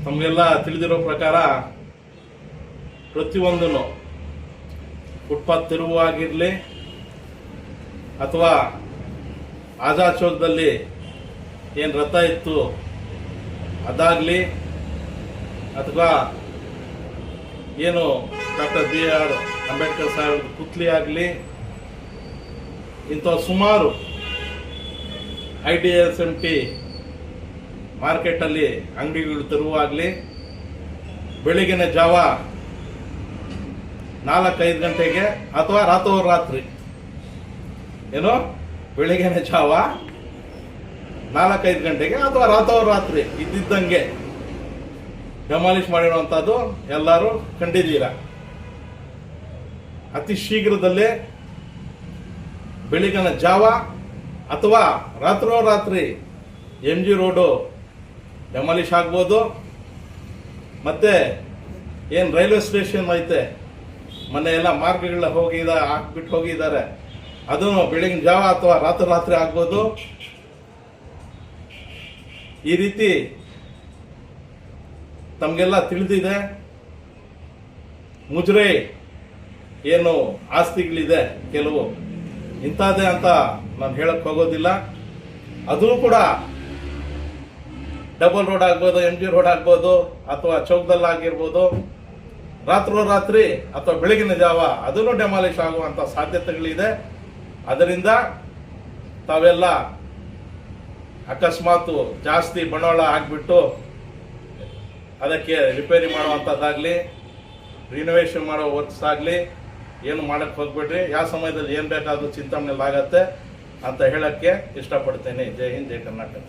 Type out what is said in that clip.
ತಮಗೆಲ್ಲ ತಿಳಿದಿರೋ ಪ್ರಕಾರ ಪ್ರತಿಯೊಂದೂ ಫುಟ್ಪಾತ್ ತಿರುವಾಗಿರಲಿ ಅಥವಾ ಆಜಾದ್ ಚೌಕದಲ್ಲಿ ಏನು ರಥ ಇತ್ತು ಅದಾಗಲಿ ಅಥವಾ ಏನು ಡಾಕ್ಟರ್ BR ಅಂಬೇಡ್ಕರ್ ಸಾಹೇಬ್ ಪುತ್ಲಿ ಆಗಲಿ ಇಂಥ ಸುಮಾರು IDSMT ಮಾರ್ಕೆಟಲ್ಲಿ ಅಂಗಡಿಗಳು ತೆರವಾಗಲಿ ಬೆಳಿಗ್ಗಿನ ಜಾವ 4-5 ಗಂಟೆಗೆ ಅಥವಾ ರಾತ್ರಿ ಏನೋ ಬೆಳಿಗ್ಗಿನ ಜಾವ 4-5 ಗಂಟೆಗೆ ಅಥವಾ ರಾತ್ರಿ ಇದ್ದಿದ್ದಂಗೆ ಡೆಮಾಲಿಷ್ ಮಾಡಿರುವಂಥದ್ದು ಎಲ್ಲರೂ ಕಂಡಿದ್ದೀರಾ. ಅತಿ ಶೀಘ್ರದಲ್ಲೇ ಬೆಳಿಗ್ಗಿನ ಜಾವ ಅಥವಾ ರಾತ್ರಿ MG ರೋಡು ಡೆಮಾಲಿಷ್ ಆಗ್ಬೋದು. ಮತ್ತೆ ಏನು ರೈಲ್ವೆ ಸ್ಟೇಷನ್ ಐತೆ ಮೊನ್ನೆ ಎಲ್ಲ ಮಾರ್ಗಗಳ ಹಾಕ್ಬಿಟ್ಟು ಹೋಗಿದ್ದಾರೆ, ಅದು ಬೆಳಗಿನ ಜಾವ ಅಥವಾ ರಾತ್ರಿ ಆಗ್ಬೋದು. ಈ ರೀತಿ ತಮಗೆಲ್ಲ ತಿಳಿದಿದೆ. ಮುಜರೆ ಏನು ಆಸ್ತಿಗಳಿದೆ ಕೆಲವು ಇಂಥದ್ದೇ ಅಂತ ನಾನು ಹೇಳಕ್ ಹೋಗೋದಿಲ್ಲ. ಅದು ಕೂಡ ಡಬಲ್ ರೋಡ್ ಆಗ್ಬೋದು, MG ರೋಡ್ ಆಗ್ಬೋದು, ಅಥವಾ ಚೌಕದಲ್ಲಿ ಆಗಿರ್ಬೋದು. ರಾತ್ರಿ ಅಥವಾ ಬೆಳಗಿನ ಜಾವ ಅದನ್ನು ಡೆಮಾಲಿಷ್ ಆಗುವಂಥ ಸಾಧ್ಯತೆಗಳಿದೆ. ಅದರಿಂದ ತಾವೆಲ್ಲ ಅಕಸ್ಮಾತ್ ಜಾಸ್ತಿ ಬಂಡವಾಳ ಹಾಕ್ಬಿಟ್ಟು ಅದಕ್ಕೆ ರಿಪೇರಿ ಮಾಡುವಂಥದ್ದಾಗಲಿ ರಿನೋವೇಷನ್ ಮಾಡೋ ವರ್ಕ್ಸ್ ಆಗಲಿ ಏನು ಮಾಡಕ್ಕೆ ಹೋಗ್ಬಿಡ್ರಿ. ಯಾವ ಸಮಯದಲ್ಲಿ ಏನು ಬೇಕಾದರೂ ಚಿಂತಾಮಣೆಯಲ್ಲಿ ಆಗತ್ತೆ ಅಂತ ಹೇಳಕ್ಕೆ ಇಷ್ಟಪಡ್ತೇನೆ. ಜೈ ಹಿಂದ್, ಜೈ ಕರ್ನಾಟಕ.